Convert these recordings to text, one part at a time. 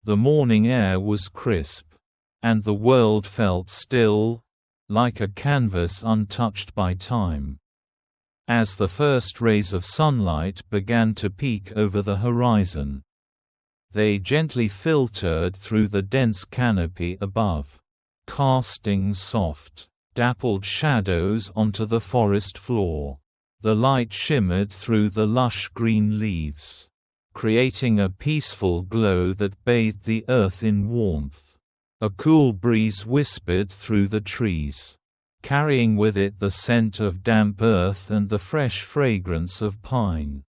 The morning air was crisp, and the world felt still, like a canvas untouched by time. As the first rays of sunlight began to peek over the horizon, they gently filtered through the dense canopy above, casting soft, dappled shadows onto the forest floor. The light shimmered through the lush green leaves, creating a peaceful glow that bathed the earth in warmth. A cool breeze whispered through the trees, carrying with it the scent of damp earth and the fresh fragrance of pine.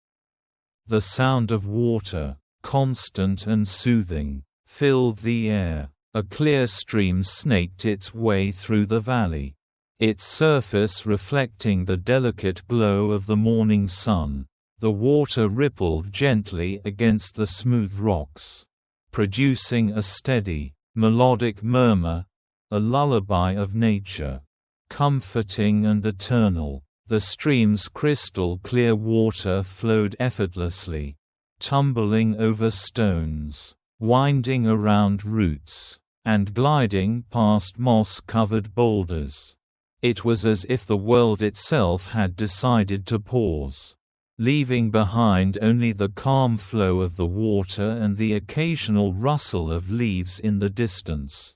The sound of water, constant and soothing, filled the air. A clear stream snaked its way through the valley, its surface reflecting the delicate glow of the morning sun. The water rippled gently against the smooth rocks, producing a steady, melodic murmur, a lullaby of nature, comforting and eternal. The stream's crystal-clear water flowed effortlessly, tumbling over stones, winding around roots, and gliding past moss-covered boulders. It was as if the world itself had decided to pause, leaving behind only the calm flow of the water and the occasional rustle of leaves in the distance.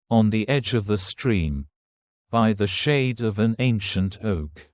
On the edge of the stream, by the shade of an ancient oak,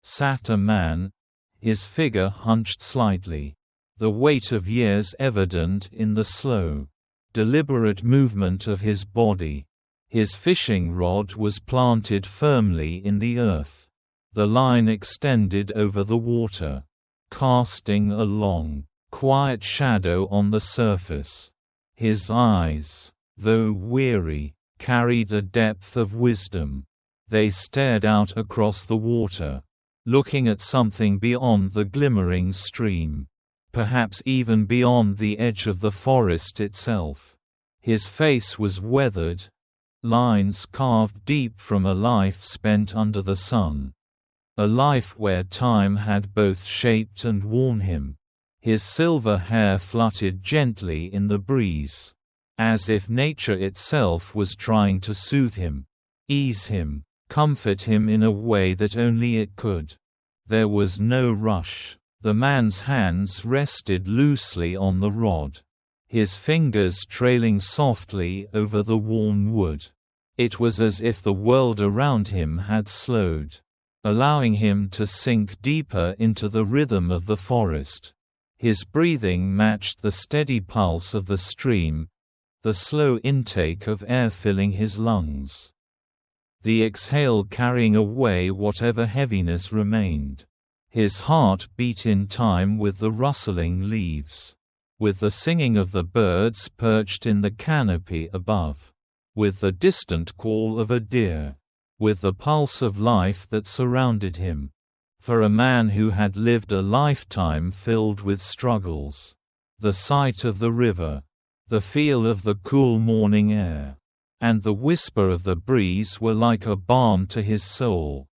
sat a man, his figure hunched slightly, the weight of years evident in the slow, deliberate movement of his body. His fishing rod was planted firmly in the earth. The line extended over the water, casting a long, quiet shadow on the surface. His eyes, though weary, carried a depth of wisdom. They stared out across the water, looking at something beyond the glimmering stream, perhaps even beyond the edge of the forest itself. His face was weathered, lines carved deep from a life spent under the sun. A life where time had both shaped and worn him. His silver hair fluttered gently in the breeze, as if nature itself was trying to soothe him, ease him, comfort him in a way that only it could. There was no rush. The man's hands rested loosely on the rod, his fingers trailing softly over the worn wood. It was as if the world around him had slowed, allowing him to sink deeper into the rhythm of the forest. His breathing matched the steady pulse of the stream, the slow intake of air filling his lungs, the exhale carrying away whatever heaviness remained. His heart beat in time with the rustling leaves, with the singing of the birds perched in the canopy above, with the distant call of a deer, with the pulse of life that surrounded him. For a man who had lived a lifetime filled with struggles, the sight of the river, the feel of the cool morning air, and the whisper of the breeze were like a balm to his soul.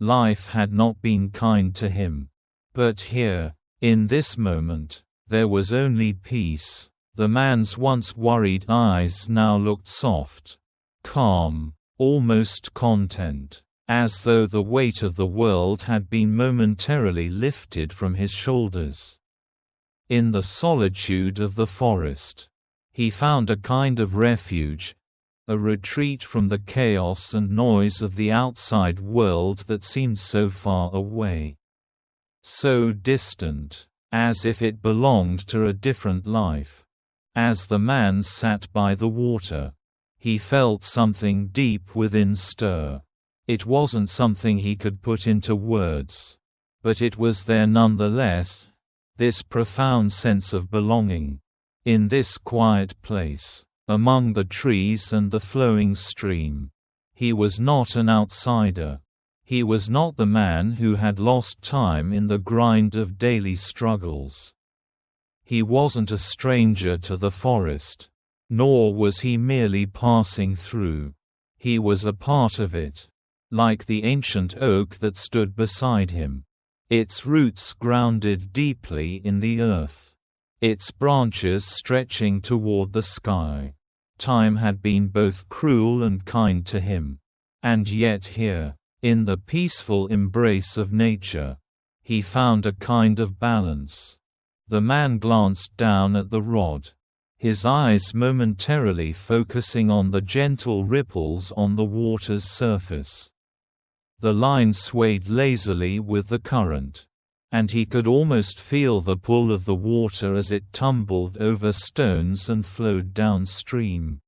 Life had not been kind to him. But here, in this moment, there was only peace. The man's once worried eyes now looked soft, calm, almost content, as though the weight of the world had been momentarily lifted from his shoulders. In the solitude of the forest, he found a kind of refuge, a retreat from the chaos and noise of the outside world that seemed so far away, so distant, as if it belonged to a different life. As the man sat by the water, he felt something deep within stir. It wasn't something he could put into words, but it was there nonetheless, this profound sense of belonging. In this quiet place, among the trees and the flowing stream, he was not an outsider. He was not the man who had lost time in the grind of daily struggles. He wasn't a stranger to the forest, nor was he merely passing through. He was a part of it, like the ancient oak that stood beside him, its roots grounded deeply in the earth. its branches stretching toward the sky. Time had been both cruel and kind to him. And yet here, in the peaceful embrace of nature, he found a kind of balance. The man glanced down at the rod, his eyes momentarily focusing on the gentle ripples on the water's surface. The line swayed lazily with the current, and he could almost feel the pull of the water as it tumbled over stones and flowed downstream.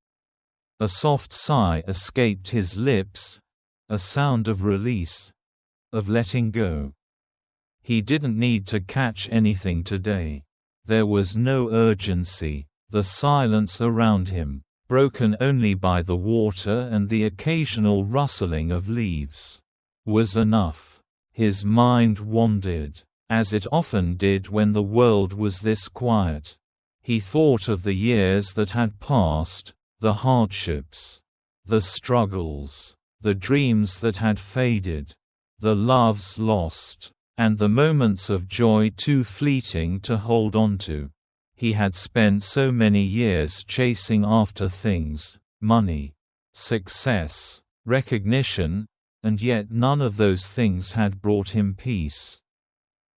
A soft sigh escaped his lips, a sound of release, of letting go. He didn't need to catch anything today. There was no urgency. The silence around him, broken only by the water and the occasional rustling of leaves, was enough. His mind wandered, as it often did when the world was this quiet. He thought of the years that had passed, the hardships, the struggles, the dreams that had faded, the loves lost, and the moments of joy too fleeting to hold on to. He had spent so many years chasing after things, money, success, recognition, and yet none of those things had brought him peace.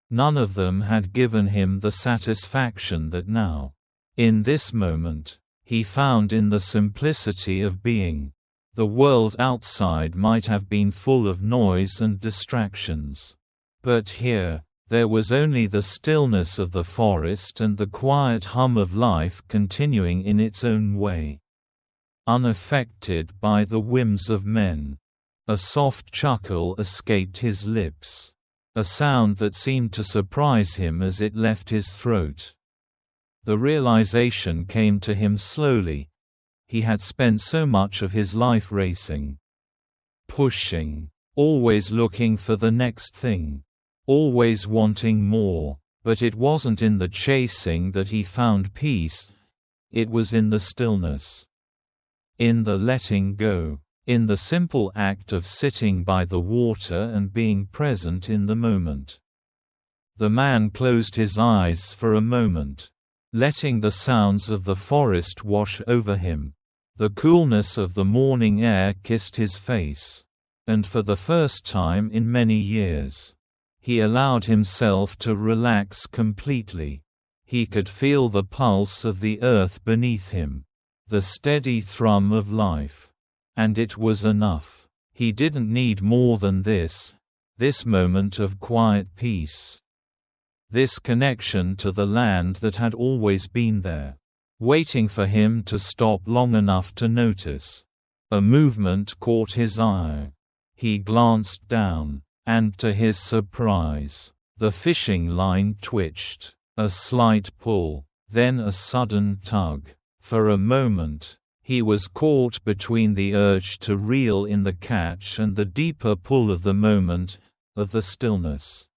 None of them had given him the satisfaction that now, in this moment, he found in the simplicity of being. The world outside might have been full of noise and distractions. But here, there was only the stillness of the forest and the quiet hum of life continuing in its own way, unaffected by the whims of men. A soft chuckle escaped his lips, a sound that seemed to surprise him as it left his throat. The realization came to him slowly. He had spent so much of his life racing, pushing, always looking for the next thing, always wanting more, but it wasn't in the chasing that he found peace, it was in the stillness. In the letting go, in the simple act of sitting by the water and being present in the moment. The man closed his eyes for a moment, letting the sounds of the forest wash over him. The coolness of the morning air kissed his face, and for the first time in many years, he allowed himself to relax completely. He could feel the pulse of the earth beneath him, the steady thrum of life. And it was enough. He didn't need more than this moment of quiet peace. This connection to the land that had always been there, waiting for him to stop long enough to notice. A movement caught his eye. He glanced down, and to his surprise, the fishing line twitched. A slight pull, then a sudden tug. For a moment, he was caught between the urge to reel in the catch and the deeper pull of the moment, of the stillness.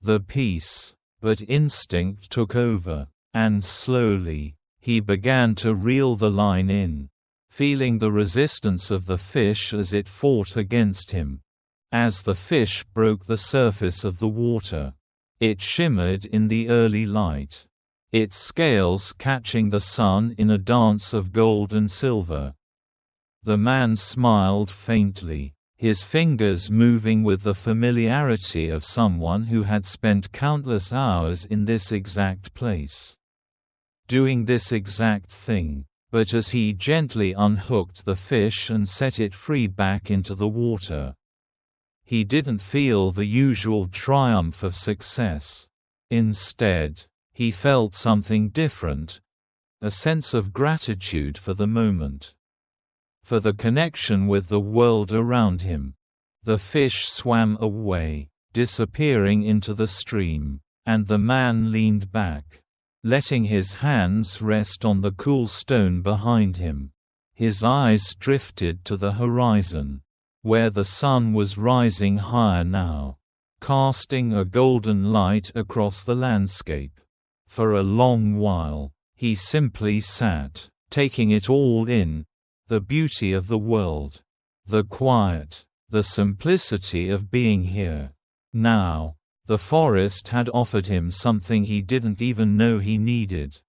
The peace, but instinct took over, and slowly, he began to reel the line in, feeling the resistance of the fish as it fought against him. As the fish broke the surface of the water, it shimmered in the early light, its scales catching the sun in a dance of gold and silver. The man smiled faintly, his fingers moving with the familiarity of someone who had spent countless hours in this exact place, doing this exact thing. But as he gently unhooked the fish and set it free back into the water, he didn't feel the usual triumph of success. Instead, he felt something different, a sense of gratitude for the moment, for the connection with the world around him. The fish swam away, disappearing into the stream, and the man leaned back, letting his hands rest on the cool stone behind him. His eyes drifted to the horizon, where the sun was rising higher now, casting a golden light across the landscape. For a long while, he simply sat, taking it all in, the beauty of the world, the quiet, the simplicity of being here. Now, The forest had offered him something he didn't even know he needed.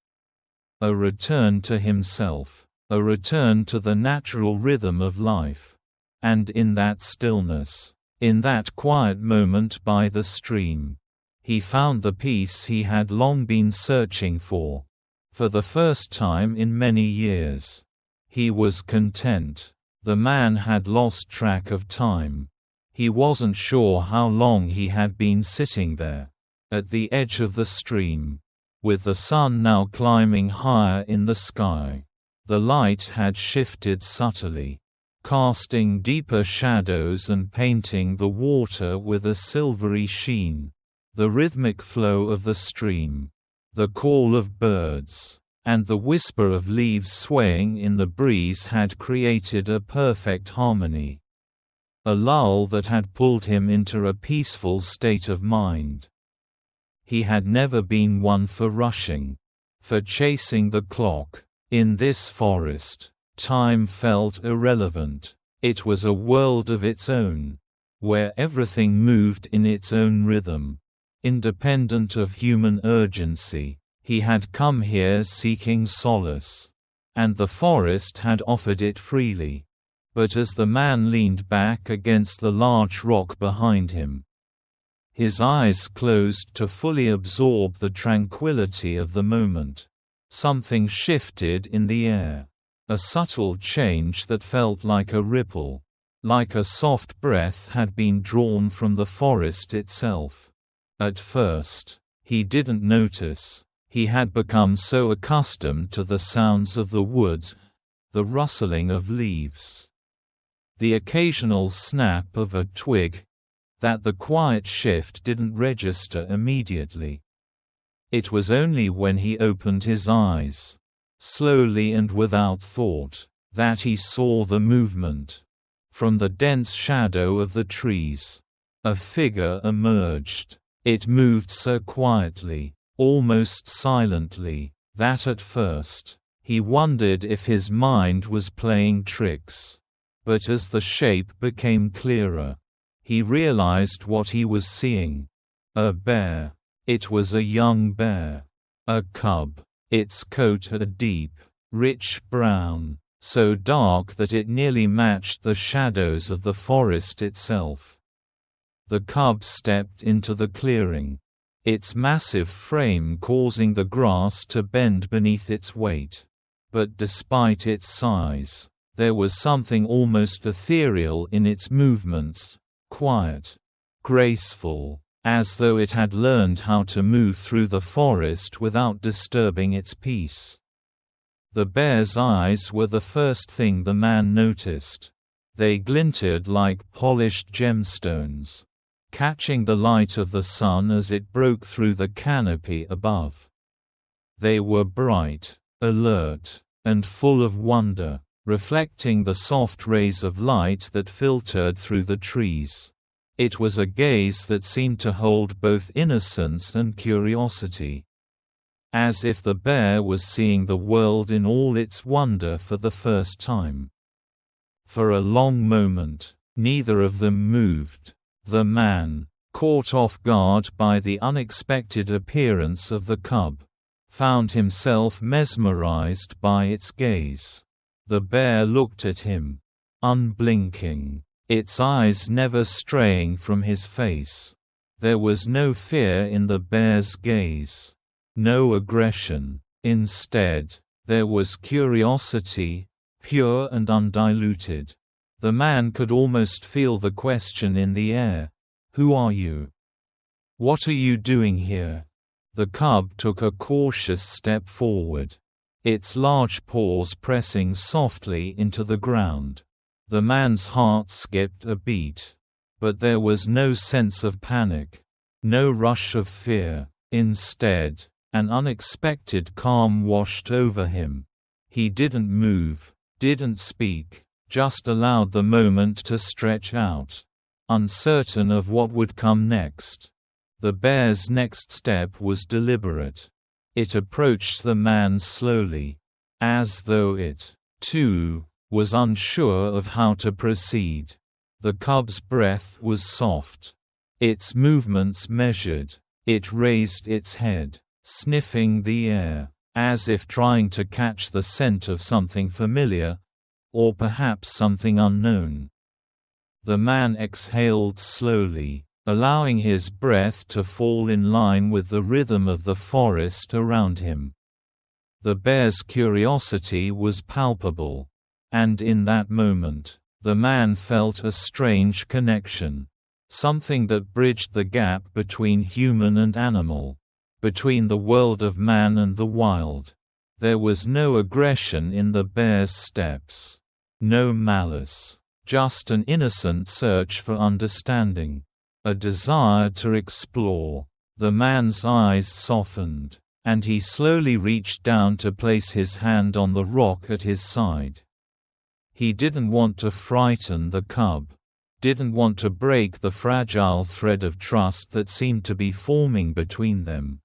A return to himself. A return to the natural rhythm of life. And in that stillness, in that quiet moment by the stream, he found the peace he had long been searching for. For the first time in many years, he was content. The man had lost track of time. He wasn't sure how long he had been sitting there, at the edge of the stream, with the sun now climbing higher in the sky. The light had shifted subtly, casting deeper shadows and painting the water with a silvery sheen. The rhythmic flow of the stream, the call of birds, and the whisper of leaves swaying in the breeze had created a perfect harmony. A lull that had pulled him into a peaceful state of mind. He had never been one for rushing, for chasing the clock. In this forest, time felt irrelevant. It was a world of its own, where everything moved in its own rhythm, independent of human urgency. He had come here seeking solace, and the forest had offered it freely. But as the man leaned back against the large rock behind him, his eyes closed to fully absorb the tranquility of the moment, something shifted in the air. A subtle change that felt like a ripple, like a soft breath had been drawn from the forest itself. At first, he didn't notice. He had become so accustomed to the sounds of the woods, the rustling of leaves, the occasional snap of a twig, that the quiet shift didn't register immediately. It was only when he opened his eyes, slowly and without thought, that he saw the movement. From the dense shadow of the trees, a figure emerged. It moved so quietly, almost silently, that at first, he wondered if his mind was playing tricks. But as the shape became clearer, he realized what he was seeing. A bear. It was a young bear. A cub. Its coat a deep, rich brown, so dark that it nearly matched the shadows of the forest itself. The cub stepped into the clearing, its massive frame causing the grass to bend beneath its weight. But despite its size, there was something almost ethereal in its movements, quiet, graceful, as though it had learned how to move through the forest without disturbing its peace. The bear's eyes were the first thing the man noticed. They glinted like polished gemstones, catching the light of the sun as it broke through the canopy above. They were bright, alert, and full of wonder, reflecting the soft rays of light that filtered through the trees. It was a gaze that seemed to hold both innocence and curiosity, as if the bear was seeing the world in all its wonder for the first time. For a long moment, neither of them moved. The man, caught off guard by the unexpected appearance of the cub, found himself mesmerized by its gaze. The bear looked at him, unblinking, its eyes never straying from his face. There was no fear in the bear's gaze, no aggression. Instead, there was curiosity, pure and undiluted. The man could almost feel the question in the air. Who are you? What are you doing here? The cub took a cautious step forward, its large paws pressing softly into the ground. The man's heart skipped a beat. But there was no sense of panic, no rush of fear. Instead, an unexpected calm washed over him. He didn't move, didn't speak, just allowed the moment to stretch out, uncertain of what would come next. The bear's next step was deliberate. It approached the man slowly, as though it, too, was unsure of how to proceed. The cub's breath was soft, its movements measured. It raised its head, sniffing the air, as if trying to catch the scent of something familiar, or perhaps something unknown. The man exhaled slowly, allowing his breath to fall in line with the rhythm of the forest around him. The bear's curiosity was palpable. And in that moment, the man felt a strange connection. Something that bridged the gap between human and animal. Between the world of man and the wild. There was no aggression in the bear's steps. No malice. Just an innocent search for understanding. A desire to explore. The man's eyes softened, and he slowly reached down to place his hand on the rock at his side. He didn't want to frighten the cub. Didn't want to break the fragile thread of trust that seemed to be forming between them.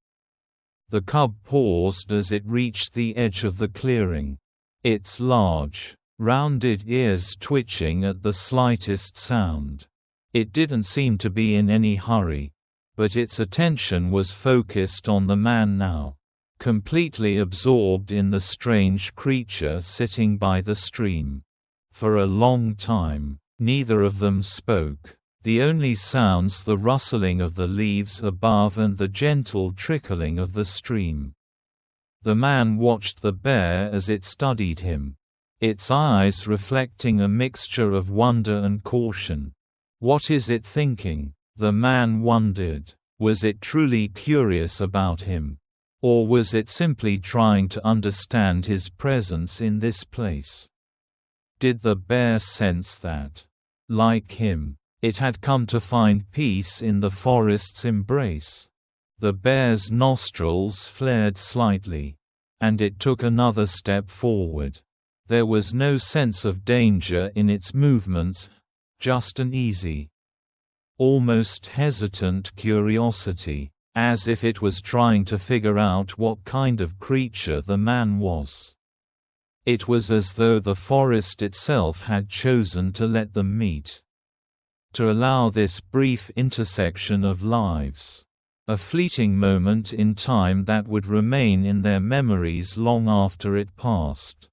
The cub paused as it reached the edge of the clearing. Its large, rounded ears twitching at the slightest sound. It didn't seem to be in any hurry, but its attention was focused on the man now, completely absorbed in the strange creature sitting by the stream. For a long time, neither of them spoke, the only sounds the rustling of the leaves above and the gentle trickling of the stream. The man watched the bear as it studied him, its eyes reflecting a mixture of wonder and caution. What is it thinking? The man wondered. Was it truly curious about him? Or was it simply trying to understand his presence in this place? Did the bear sense that, like him, it had come to find peace in the forest's embrace? The bear's nostrils flared slightly, and it took another step forward. There was no sense of danger in its movements, just an easy, almost hesitant curiosity, as if it was trying to figure out what kind of creature the man was. It was as though the forest itself had chosen to let them meet. To allow this brief intersection of lives. A fleeting moment in time that would remain in their memories long after it passed.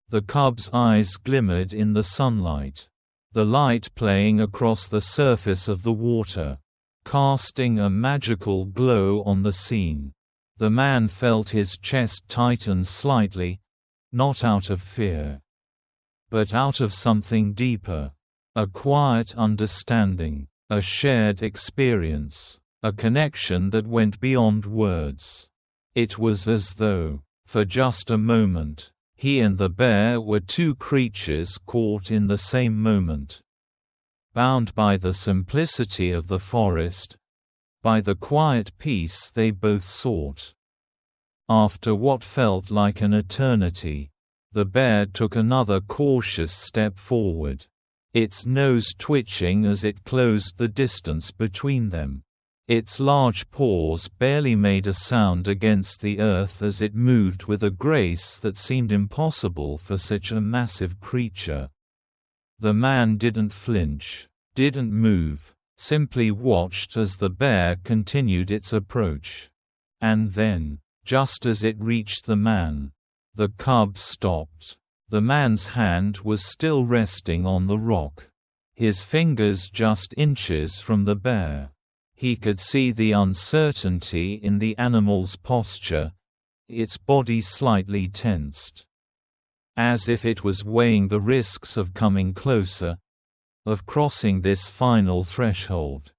The cub's eyes glimmered in the sunlight. The light playing across the surface of the water, casting a magical glow on the scene. The man felt his chest tighten slightly, not out of fear, but out of something deeper. A quiet understanding, a shared experience, a connection that went beyond words. It was as though, for just a moment, he and the bear were two creatures caught in the same moment. Bound by the simplicity of the forest, by the quiet peace they both sought. After what felt like an eternity, the bear took another cautious step forward, its nose twitching as it closed the distance between them. Its large paws barely made a sound against the earth as it moved with a grace that seemed impossible for such a massive creature. The man didn't flinch, didn't move, simply watched as the bear continued its approach. And then, just as it reached the man, the cub stopped. The man's hand was still resting on the rock, his fingers just inches from the bear. He could see the uncertainty in the animal's posture, its body slightly tensed. As if it was weighing the risks of coming closer, of crossing this final threshold.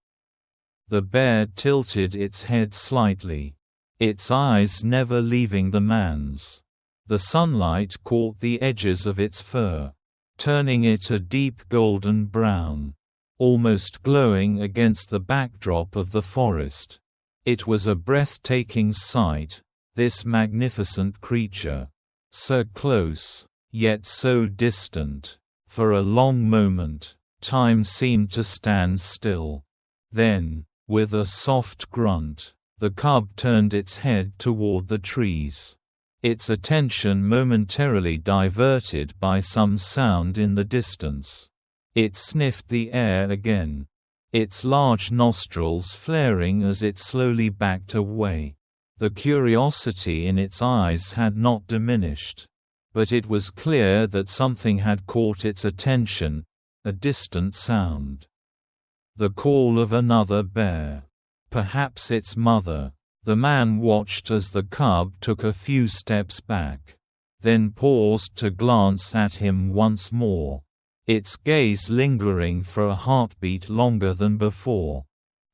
The bear tilted its head slightly, its eyes never leaving the man's. The sunlight caught the edges of its fur, turning it a deep golden brown, almost glowing against the backdrop of the forest. It was a breathtaking sight, this magnificent creature. So close, yet so distant. For a long moment, time seemed to stand still. Then, with a soft grunt, the cub turned its head toward the trees. Its attention momentarily diverted by some sound in the distance. It sniffed the air again. its large nostrils flaring as it slowly backed away. The curiosity in its eyes had not diminished. But it was clear that something had caught its attention, a distant sound. The call of another bear. Perhaps its mother. The man watched as the cub took a few steps back. Then paused to glance at him once more. Its gaze lingering for a heartbeat longer than before.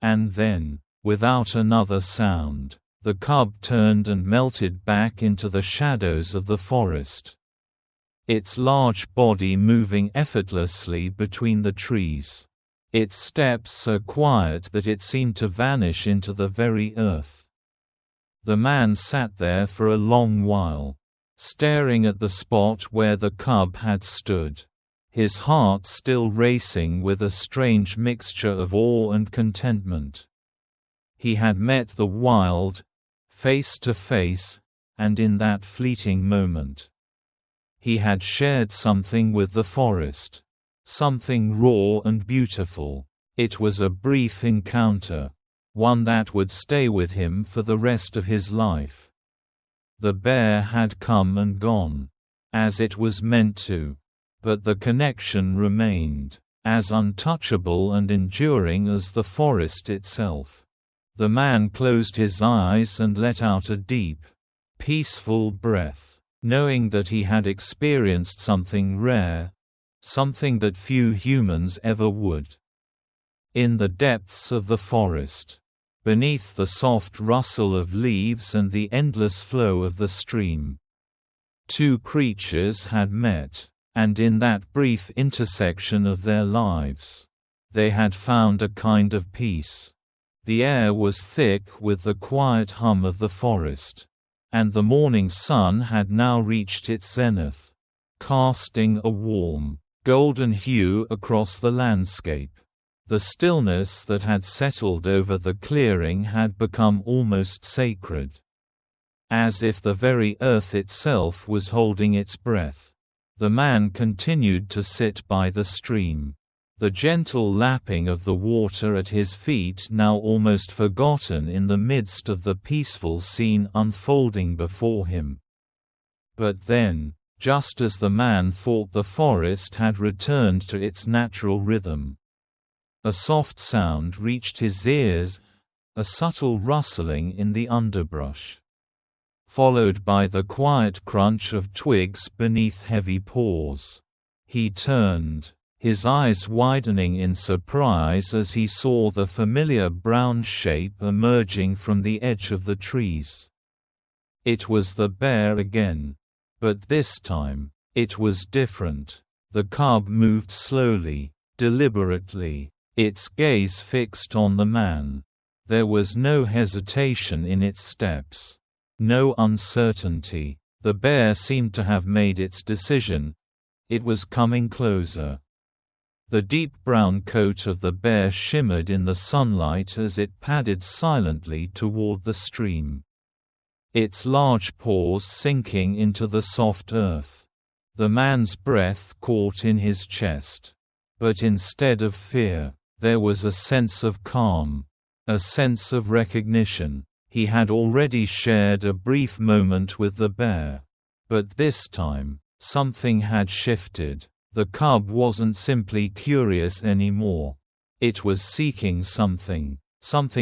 And then, without another sound, the cub turned and melted back into the shadows of the forest. Its large body moving effortlessly between the trees. Its steps so quiet that it seemed to vanish into the very earth. The man sat there for a long while, staring at the spot where the cub had stood, his heart still racing with a strange mixture of awe and contentment. He had met the wild, face to face, and in that fleeting moment, he had shared something with the forest, something raw and beautiful. It was a brief encounter, one that would stay with him for the rest of his life. The bear had come and gone, as it was meant to, but the connection remained, as untouchable and enduring as the forest itself. The man closed his eyes and let out a deep, peaceful breath, knowing that he had experienced something rare, something that few humans ever would. In the depths of the forest, beneath the soft rustle of leaves and the endless flow of the stream, two creatures had met, and in that brief intersection of their lives, they had found a kind of peace. The air was thick with the quiet hum of the forest, and the morning sun had now reached its zenith, casting a warm, golden hue across the landscape. The stillness that had settled over the clearing had become almost sacred, as if the very earth itself was holding its breath. The man continued to sit by the stream, the gentle lapping of the water at his feet now almost forgotten in the midst of the peaceful scene unfolding before him. But then, just as the man thought the forest had returned to its natural rhythm, a soft sound reached his ears, a subtle rustling in the underbrush, followed by the quiet crunch of twigs beneath heavy paws. He turned, his eyes widening in surprise as he saw the familiar brown shape emerging from the edge of the trees. It was the bear again. But this time, it was different. The cub moved slowly, deliberately, its gaze fixed on the man. There was no hesitation in its steps, no uncertainty. The bear seemed to have made its decision. It was coming closer. The deep brown coat of the bear shimmered in the sunlight as it padded silently toward the stream, its large paws sinking into the soft earth. The man's breath caught in his chest. But instead of fear, there was a sense of calm, a sense of recognition. He had already shared a brief moment with the bear. But this time, something had shifted. The cub wasn't simply curious anymore. It was seeking something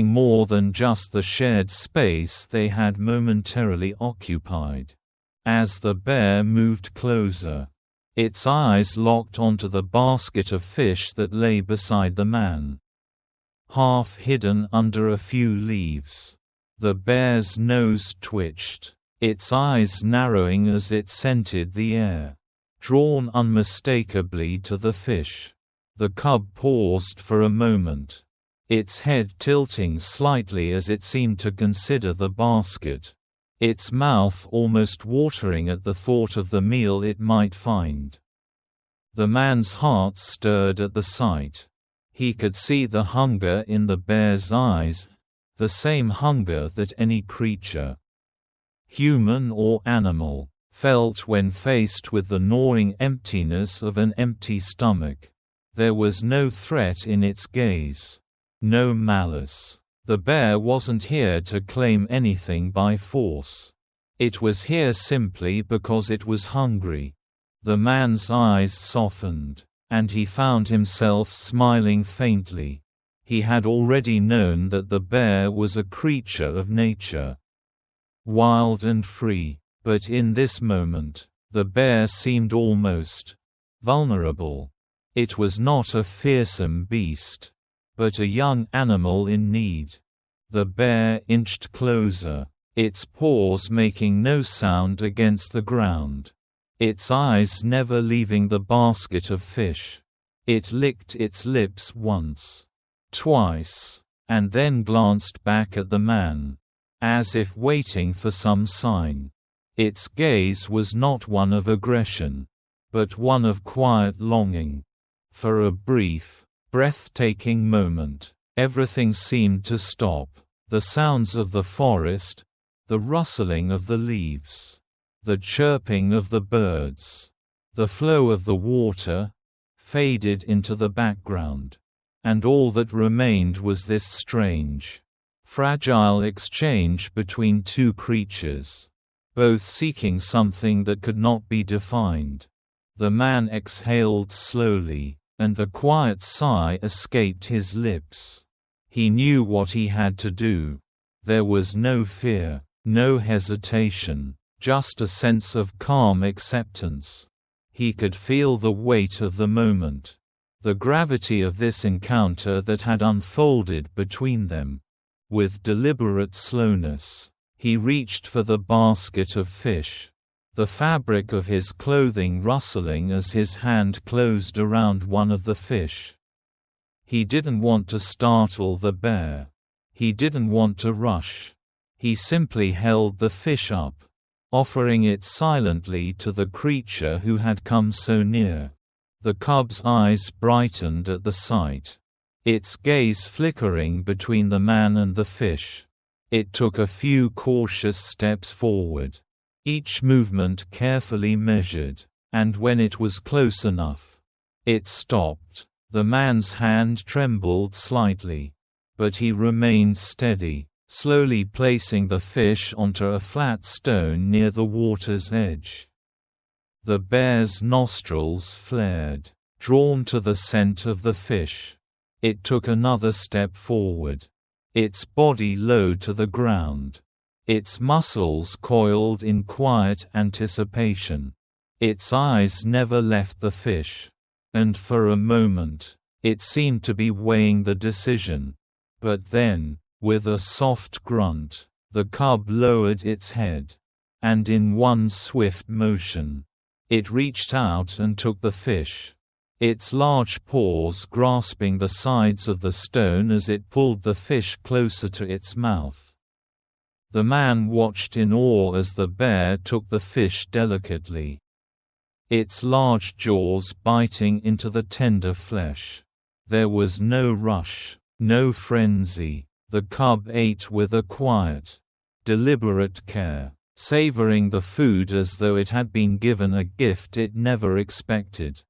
more than just the shared space they had momentarily occupied. As the bear moved closer, its eyes locked onto the basket of fish that lay beside the man, half hidden under a few leaves. The bear's nose twitched, its eyes narrowing as it scented the air, drawn unmistakably to the fish. The cub paused for a moment, its head tilting slightly as it seemed to consider the basket, its mouth almost watering at the thought of the meal it might find. The man's heart stirred at the sight. He could see the hunger in the bear's eyes, the same hunger that any creature, human or animal, felt when faced with the gnawing emptiness of an empty stomach. There was no threat in its gaze, no malice. The bear wasn't here to claim anything by force. It was here simply because it was hungry. The man's eyes softened, and he found himself smiling faintly. He had already known that the bear was a creature of nature, wild and free, but in this moment, the bear seemed almost vulnerable. It was not a fearsome beast, but a young animal in need. The bear inched closer, its paws making no sound against the ground. Its eyes never leaving the basket of fish. It licked its lips once, twice, and then glanced back at the man, as if waiting for some sign. Its gaze was not one of aggression, but one of quiet longing. For a brief, breathtaking moment, everything seemed to stop. The sounds of the forest, the rustling of the leaves, the chirping of the birds, the flow of the water, faded into the background. And all that remained was this strange, fragile exchange between two creatures, both seeking something that could not be defined. The man exhaled slowly, and a quiet sigh escaped his lips. He knew what he had to do. There was no fear, no hesitation, just a sense of calm acceptance. He could feel the weight of the moment, the gravity of this encounter that had unfolded between them. With deliberate slowness, he reached for the basket of fish, the fabric of his clothing rustling as his hand closed around one of the fish. He didn't want to startle the bear. He didn't want to rush. He simply held the fish up, offering it silently to the creature who had come so near. The cub's eyes brightened at the sight, its gaze flickering between the man and the fish. It took a few cautious steps forward, each movement carefully measured, and when it was close enough, it stopped. The man's hand trembled slightly, but he remained steady, slowly placing the fish onto a flat stone near the water's edge. The bear's nostrils flared, drawn to the scent of the fish. It took another step forward, its body low to the ground, its muscles coiled in quiet anticipation. Its eyes never left the fish, and for a moment, it seemed to be weighing the decision. But then, with a soft grunt, the cub lowered its head, and in one swift motion, it reached out and took the fish, its large paws grasping the sides of the stone as it pulled the fish closer to its mouth. The man watched in awe as the bear took the fish delicately, its large jaws biting into the tender flesh. There was no rush, no frenzy. The cub ate with a quiet, deliberate care, savoring the food as though it had been given a gift it never expected.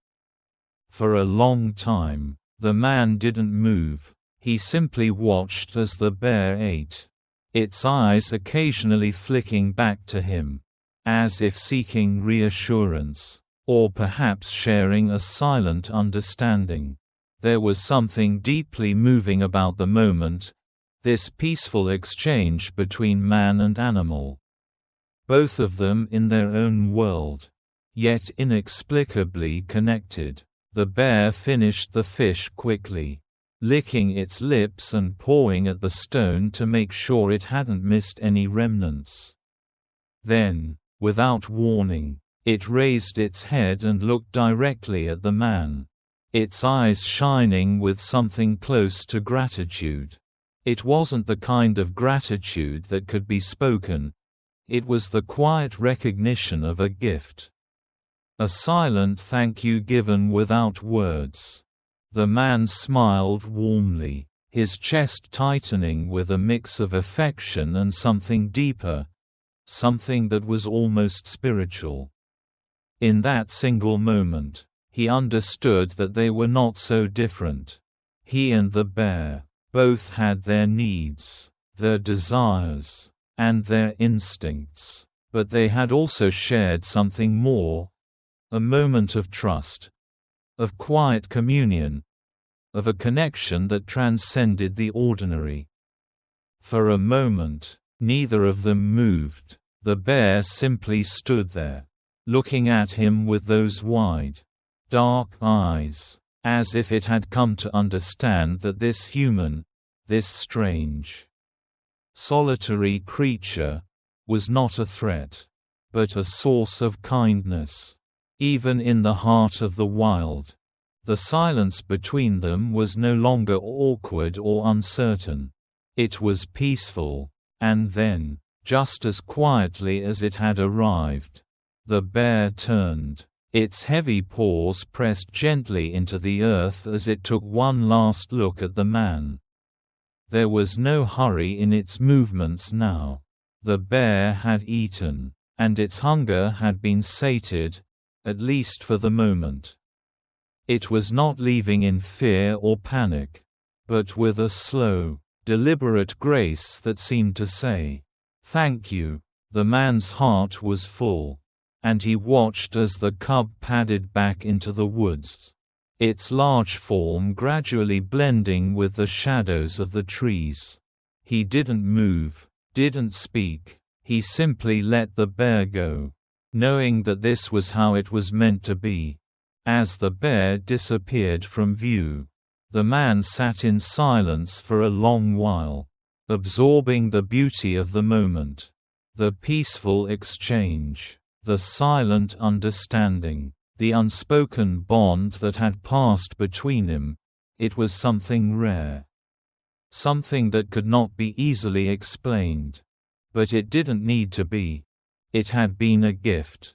For a long time, the man didn't move. He simply watched as the bear ate, its eyes occasionally flicking back to him, as if seeking reassurance, or perhaps sharing a silent understanding. There was something deeply moving about the moment, this peaceful exchange between man and animal. Both of them in their own world, yet inexplicably connected. The bear finished the fish quickly, licking its lips and pawing at the stone to make sure it hadn't missed any remnants. Then, without warning, it raised its head and looked directly at the man, its eyes shining with something close to gratitude. It wasn't the kind of gratitude that could be spoken. It was the quiet recognition of a gift. A silent thank you given without words. The man smiled warmly, his chest tightening with a mix of affection and something deeper, something that was almost spiritual. In that single moment, he understood that they were not so different. He and the bear, Both had their needs, their desires, and their instincts, but they had also shared something more, a moment of trust, of quiet communion, of a connection that transcended the ordinary. For a moment, neither of them moved. The bear simply stood there, looking at him with those wide, dark eyes, as if it had come to understand that this human, this strange, solitary creature, was not a threat, but a source of kindness. Even in the heart of the wild, the silence between them was no longer awkward or uncertain. It was peaceful, and then, just as quietly as it had arrived, the bear turned. Its heavy paws pressed gently into the earth as it took one last look at the man. There was no hurry in its movements now. The bear had eaten, and its hunger had been sated, at least for the moment. It was not leaving in fear or panic, but with a slow, deliberate grace that seemed to say, "Thank you." The man's heart was full, and he watched as the cub padded back into the woods, its large form gradually blending with the shadows of the trees. He didn't move, didn't speak, he simply let the bear go, knowing that this was how it was meant to be. As the bear disappeared from view, the man sat in silence for a long while, absorbing the beauty of the moment, the peaceful exchange, the silent understanding, the unspoken bond that had passed between them. It was something rare, something that could not be easily explained. But it didn't need to be. It had been a gift.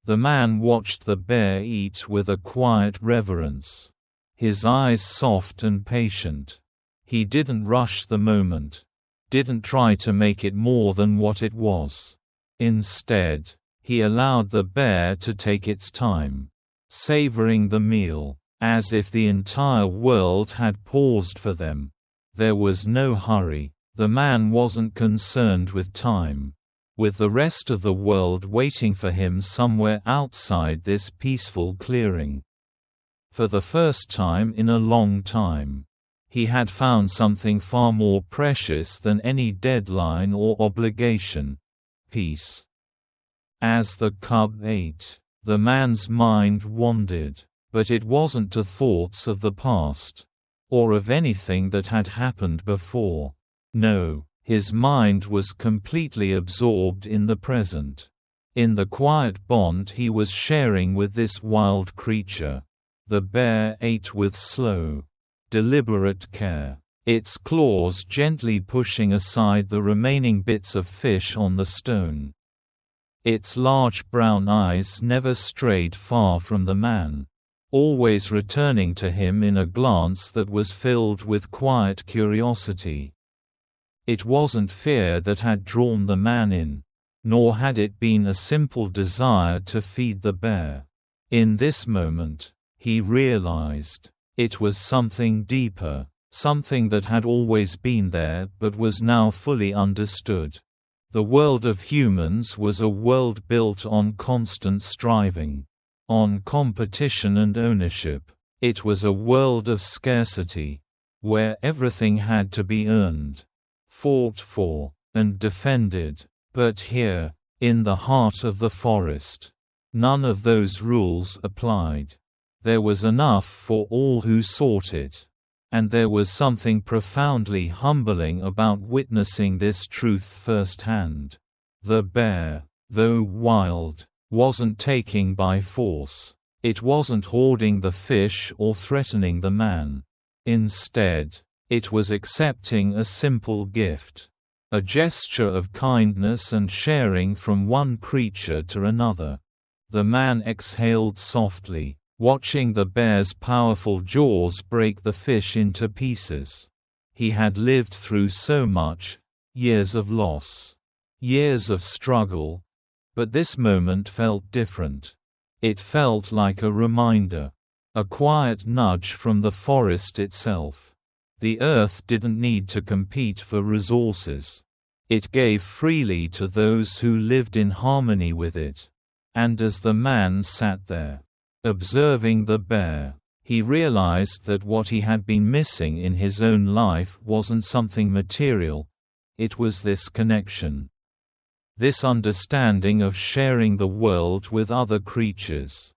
The man watched the bear eat with a quiet reverence, his eyes soft and patient. He didn't rush the moment, didn't try to make it more than what it was. Instead, he allowed the bear to take its time, savoring the meal, as if the entire world had paused for them. There was no hurry. The man wasn't concerned with time, with the rest of the world waiting for him somewhere outside this peaceful clearing. For the first time in a long time, he had found something far more precious than any deadline or obligation: peace. As the cub ate, the man's mind wandered, but it wasn't to thoughts of the past, or of anything that had happened before. No, his mind was completely absorbed in the present, in the quiet bond he was sharing with this wild creature. The bear ate with slow, deliberate care, its claws gently pushing aside the remaining bits of fish on the stone. Its large brown eyes never strayed far from the man, always returning to him in a glance that was filled with quiet curiosity. It wasn't fear that had drawn the man in, nor had it been a simple desire to feed the bear. In this moment, he realized, it was something deeper, something that had always been there but was now fully understood. The world of humans was a world built on constant striving, on competition and ownership. It was a world of scarcity, where everything had to be earned, fought for, and defended. But here, in the heart of the forest, none of those rules applied. There was enough for all who sought it. And there was something profoundly humbling about witnessing this truth firsthand. The bear, though wild, wasn't taking by force. It wasn't hoarding the fish or threatening the man. Instead, it was accepting a simple gift, a gesture of kindness and sharing from one creature to another. The man exhaled softly, watching the bear's powerful jaws break the fish into pieces. He had lived through so much, years of loss, years of struggle, but this moment felt different. It felt like a reminder, a quiet nudge from the forest itself. The earth didn't need to compete for resources. It gave freely to those who lived in harmony with it. And as the man sat there, observing the bear, he realized that what he had been missing in his own life wasn't something material, it was this connection. This understanding of sharing the world with other creatures.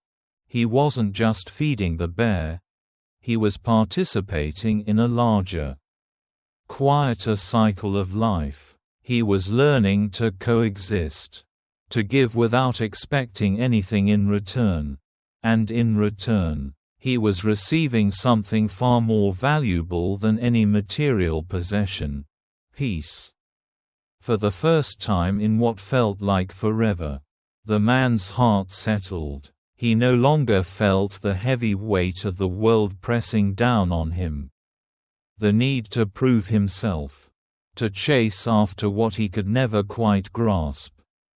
He wasn't just feeding the bear, he was participating in a larger, quieter cycle of life. He was learning to coexist, to give without expecting anything in return. And in return, he was receiving something far more valuable than any material possession: peace. For the first time in what felt like forever, the man's heart settled. He no longer felt the heavy weight of the world pressing down on him. The need to prove himself, to chase after what he could never quite grasp,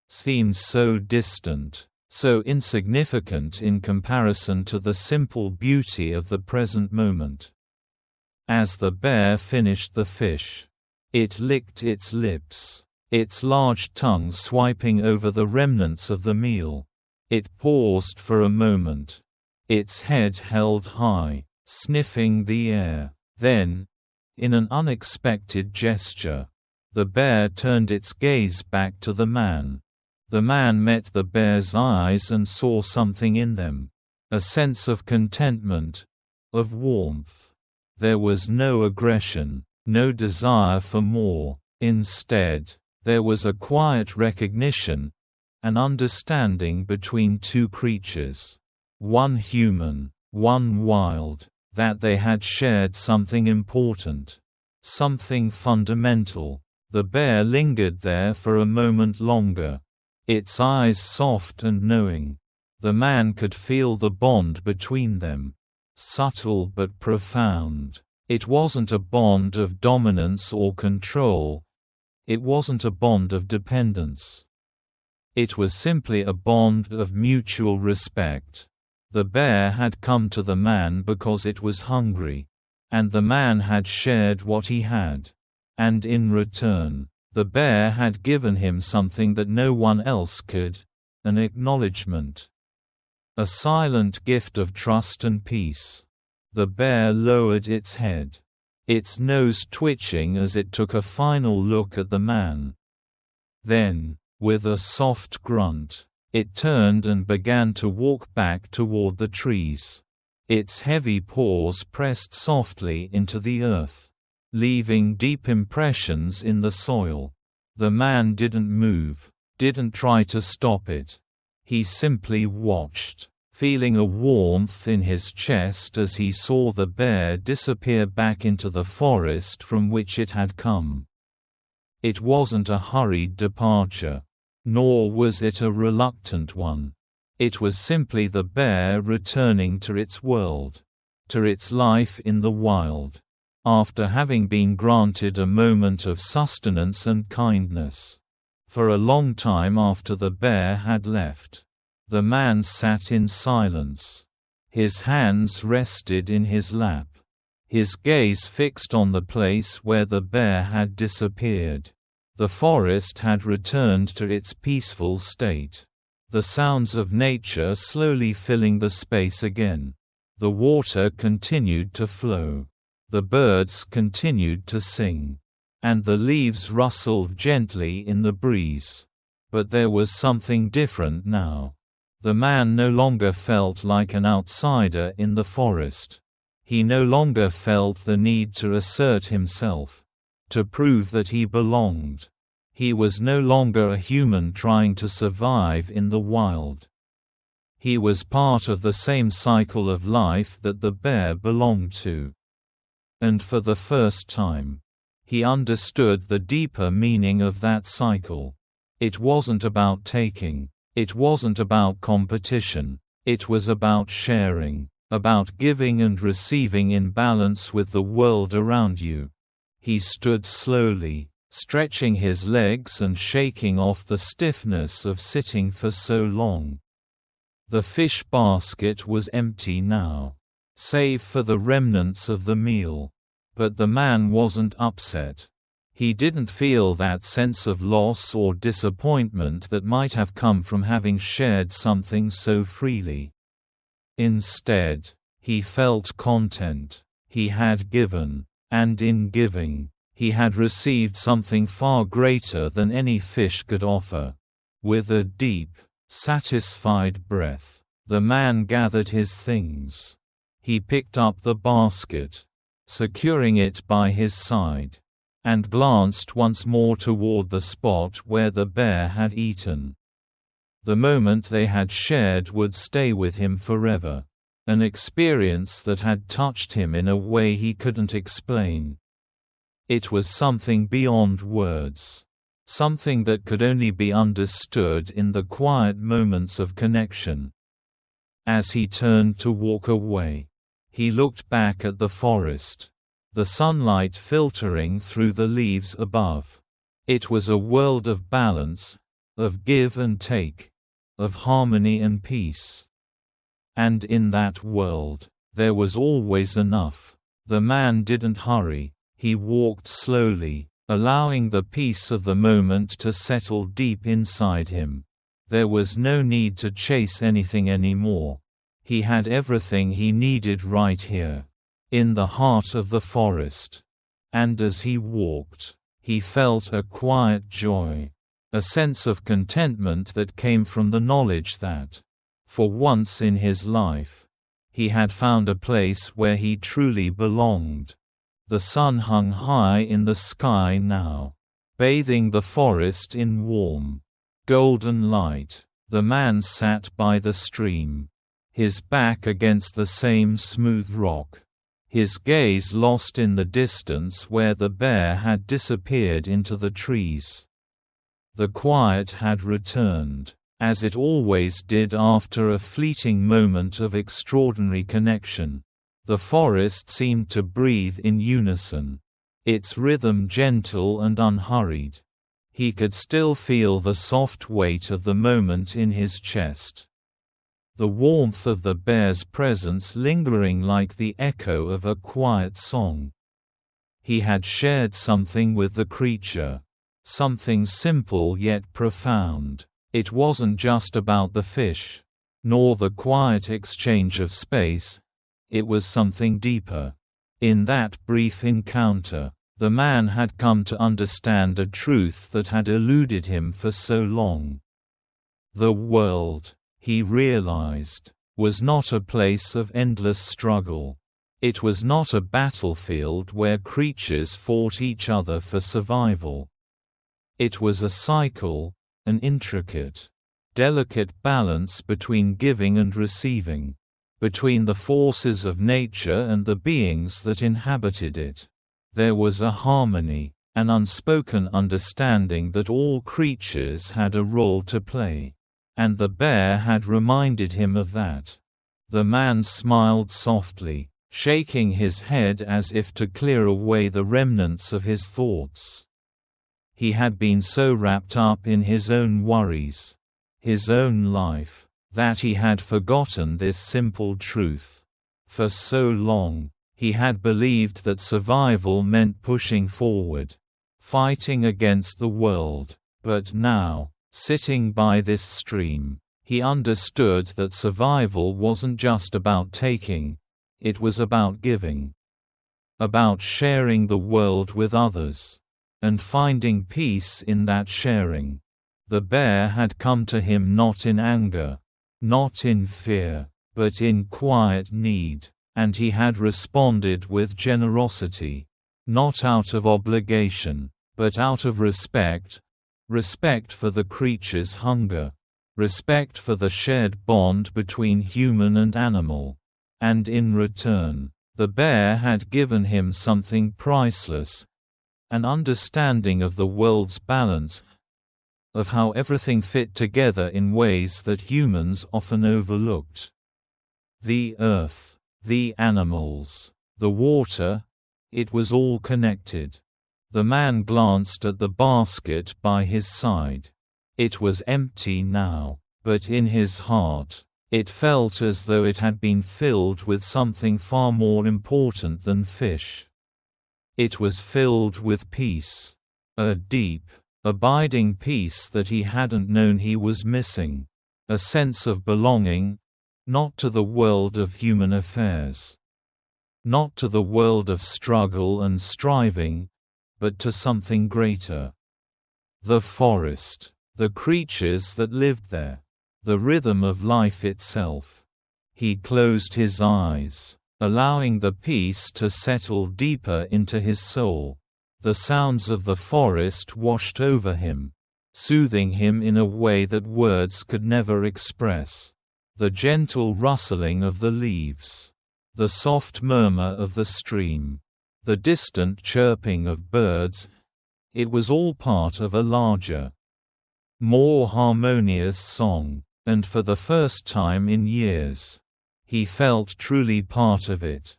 seemed so distant, so insignificant in comparison to the simple beauty of the present moment. As the bear finished the fish, it licked its lips, its large tongue swiping over the remnants of the meal. It paused for a moment, its head held high, sniffing the air. Then, in an unexpected gesture, the bear turned its gaze back to the man. The man met the bear's eyes and saw something in them, a sense of contentment, of warmth. There was no aggression, no desire for more. Instead, there was a quiet recognition, an understanding between two creatures, one human, one wild, that they had shared something important, something fundamental. The bear lingered there for a moment longer, its eyes soft and knowing. The man could feel the bond between them, subtle but profound. It wasn't a bond of dominance or control. It wasn't a bond of dependence. It was simply a bond of mutual respect. The bear had come to the man because it was hungry, and the man had shared what he had. And in return, the bear had given him something that no one else could: an acknowledgement. A silent gift of trust and peace. The bear lowered its head, its nose twitching as it took a final look at the man. Then, with a soft grunt, it turned and began to walk back toward the trees. Its heavy paws pressed softly into the earth, leaving deep impressions in the soil. The man didn't move, didn't try to stop it. He simply watched, feeling a warmth in his chest as he saw the bear disappear back into the forest from which it had come. It wasn't a hurried departure, nor was it a reluctant one. It was simply the bear returning to its world, to its life in the wild, after having been granted a moment of sustenance and kindness. For a long time after the bear had left, the man sat in silence. His hands rested in his lap, his gaze fixed on the place where the bear had disappeared. The forest had returned to its peaceful state, the sounds of nature slowly filling the space again. The water continued to flow, the birds continued to sing, and the leaves rustled gently in the breeze. But there was something different now. The man no longer felt like an outsider in the forest. He no longer felt the need to assert himself, to prove that he belonged. He was no longer a human trying to survive in the wild. He was part of the same cycle of life that the bear belonged to. And for the first time, he understood the deeper meaning of that cycle. It wasn't about taking. It wasn't about competition. It was about sharing, about giving and receiving in balance with the world around you. He stood slowly, stretching his legs and shaking off the stiffness of sitting for so long. The fish basket was empty now, save for the remnants of the meal. But the man wasn't upset. He didn't feel that sense of loss or disappointment that might have come from having shared something so freely. Instead, he felt content. He had given, and in giving, he had received something far greater than any fish could offer. With a deep, satisfied breath, the man gathered his things. He picked up the basket, securing it by his side, and glanced once more toward the spot where the bear had eaten. The moment they had shared would stay with him forever, an experience that had touched him in a way he couldn't explain. It was something beyond words, something that could only be understood in the quiet moments of connection. As he turned to walk away, he looked back at the forest, the sunlight filtering through the leaves above. It was a world of balance, of give and take, of harmony and peace. And in that world, there was always enough. The man didn't hurry, he walked slowly, allowing the peace of the moment to settle deep inside him. There was no need to chase anything anymore. He had everything he needed right here, in the heart of the forest. And as he walked, he felt a quiet joy, a sense of contentment that came from the knowledge that, for once in his life, he had found a place where he truly belonged. The sun hung high in the sky now, bathing the forest in warm, golden light. The man sat by the stream, his back against the same smooth rock, his gaze lost in the distance where the bear had disappeared into the trees. The quiet had returned, as it always did after a fleeting moment of extraordinary connection. The forest seemed to breathe in unison, its rhythm gentle and unhurried. He could still feel the soft weight of the moment in his chest, the warmth of the bear's presence lingering like the echo of a quiet song. He had shared something with the creature, something simple yet profound. It wasn't just about the fish, nor the quiet exchange of space. It was something deeper. In that brief encounter, the man had come to understand a truth that had eluded him for so long. The world, he realized, was not a place of endless struggle. It was not a battlefield where creatures fought each other for survival. It was a cycle, an intricate, delicate balance between giving and receiving, between the forces of nature and the beings that inhabited it. There was a harmony, an unspoken understanding that all creatures had a role to play. And the bear had reminded him of that. The man smiled softly, shaking his head as if to clear away the remnants of his thoughts. He had been so wrapped up in his own worries, his own life, that he had forgotten this simple truth. For so long, he had believed that survival meant pushing forward, fighting against the world. But now, sitting by this stream, he understood that survival wasn't just about taking, it was about giving. About sharing the world with others, and finding peace in that sharing. The bear had come to him not in anger, not in fear, but in quiet need, and he had responded with generosity, not out of obligation, but out of respect. Respect for the creature's hunger, respect for the shared bond between human and animal. And in return, the bear had given him something priceless, an understanding of the world's balance, of how everything fit together in ways that humans often overlooked. The earth, the animals, the water, it was all connected. The man glanced at the basket by his side. It was empty now, but in his heart, it felt as though it had been filled with something far more important than fish. It was filled with peace. A deep, abiding peace that he hadn't known he was missing. A sense of belonging, not to the world of human affairs. Not to the world of struggle and striving, but to something greater. The forest, the creatures that lived there, the rhythm of life itself. He closed his eyes, allowing the peace to settle deeper into his soul. The sounds of the forest washed over him, soothing him in a way that words could never express. The gentle rustling of the leaves, the soft murmur of the stream, the distant chirping of birds, it was all part of a larger, more harmonious song, and for the first time in years, he felt truly part of it.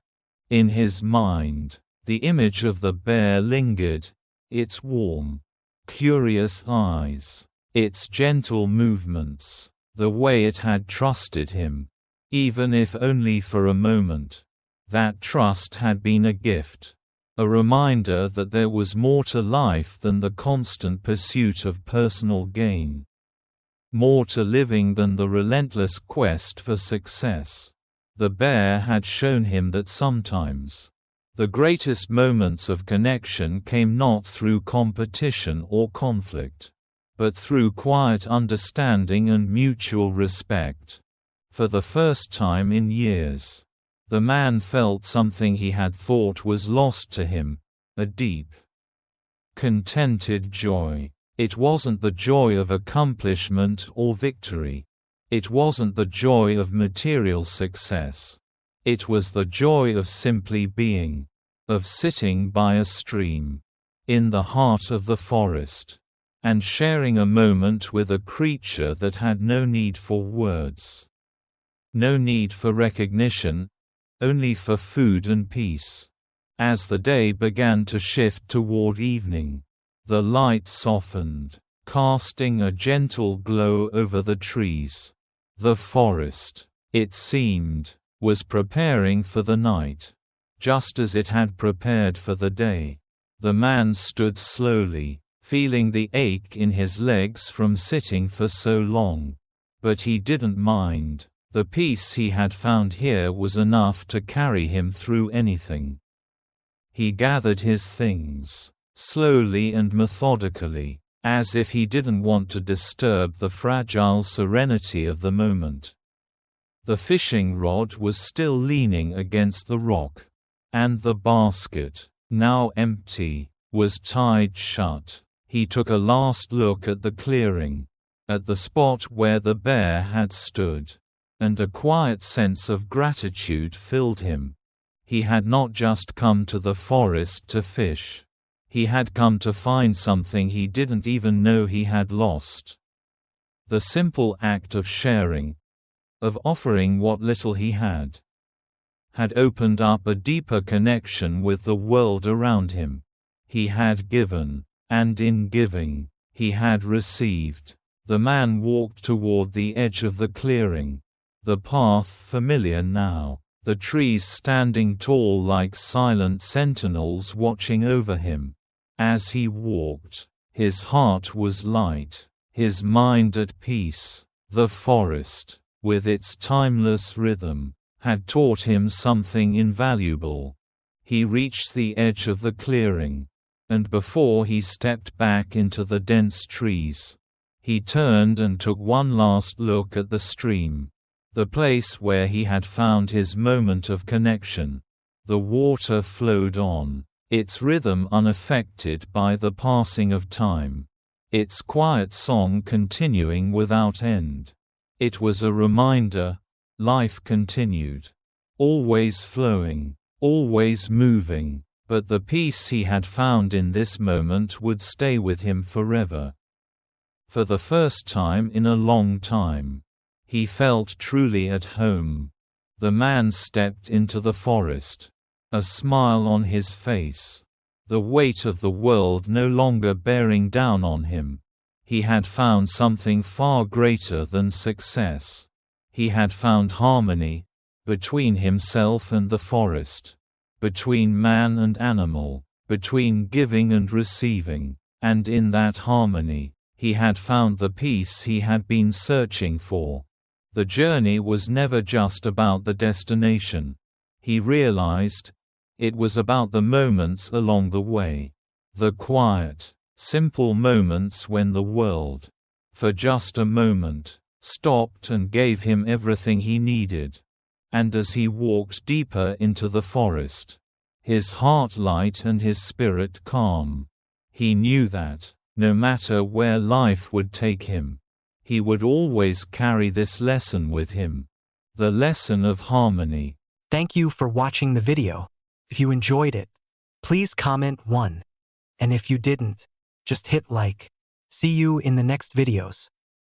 In his mind, the image of the bear lingered, its warm, curious eyes, its gentle movements, the way it had trusted him, even if only for a moment. That trust had been a gift, a reminder that there was more to life than the constant pursuit of personal gain, more to living than the relentless quest for success. The bear had shown him that sometimes the greatest moments of connection came not through competition or conflict, but through quiet understanding and mutual respect. For the first time in years, the man felt something he had thought was lost to him, a deep, contented joy. It wasn't the joy of accomplishment or victory. It wasn't the joy of material success. It was the joy of simply being, of sitting by a stream, in the heart of the forest, and sharing a moment with a creature that had no need for words, no need for recognition, only for food and peace. As the day began to shift toward evening, the light softened, casting a gentle glow over the trees. The forest, it seemed, was preparing for the night, just as it had prepared for the day. The man stood slowly, feeling the ache in his legs from sitting for so long. But he didn't mind. The peace he had found here was enough to carry him through anything. He gathered his things, slowly and methodically, as if he didn't want to disturb the fragile serenity of the moment. The fishing rod was still leaning against the rock, and the basket, now empty, was tied shut. He took a last look at the clearing, at the spot where the bear had stood, and a quiet sense of gratitude filled him. He had not just come to the forest to fish. He had come to find something he didn't even know he had lost. The simple act of sharing, of offering what little he had opened up a deeper connection with the world around him. He had given, and in giving, he had received. The man walked toward the edge of the clearing, the path familiar now, the trees standing tall like silent sentinels watching over him. As he walked, his heart was light, his mind at peace. The forest, with its timeless rhythm, had taught him something invaluable. He reached the edge of the clearing, and before he stepped back into the dense trees, he turned and took one last look at the stream, the place where he had found his moment of connection. The water flowed on, its rhythm unaffected by the passing of time, its quiet song continuing without end. It was a reminder, life continued, always flowing, always moving, but the peace he had found in this moment would stay with him forever. For the first time in a long time, he felt truly at home. The man stepped into the forest, a smile on his face, the weight of the world no longer bearing down on him. He had found something far greater than success. He had found harmony, between himself and the forest, between man and animal, between giving and receiving, and in that harmony, he had found the peace he had been searching for. The journey was never just about the destination. He realized, it was about the moments along the way. The quiet, simple moments when the world, for just a moment, stopped and gave him everything he needed. And as he walked deeper into the forest, his heart light and his spirit calm, he knew that, no matter where life would take him, he would always carry this lesson with him, the lesson of harmony. Thank you for watching the video. If you enjoyed it, please comment 1. And if you didn't, just hit like. See you in the next videos.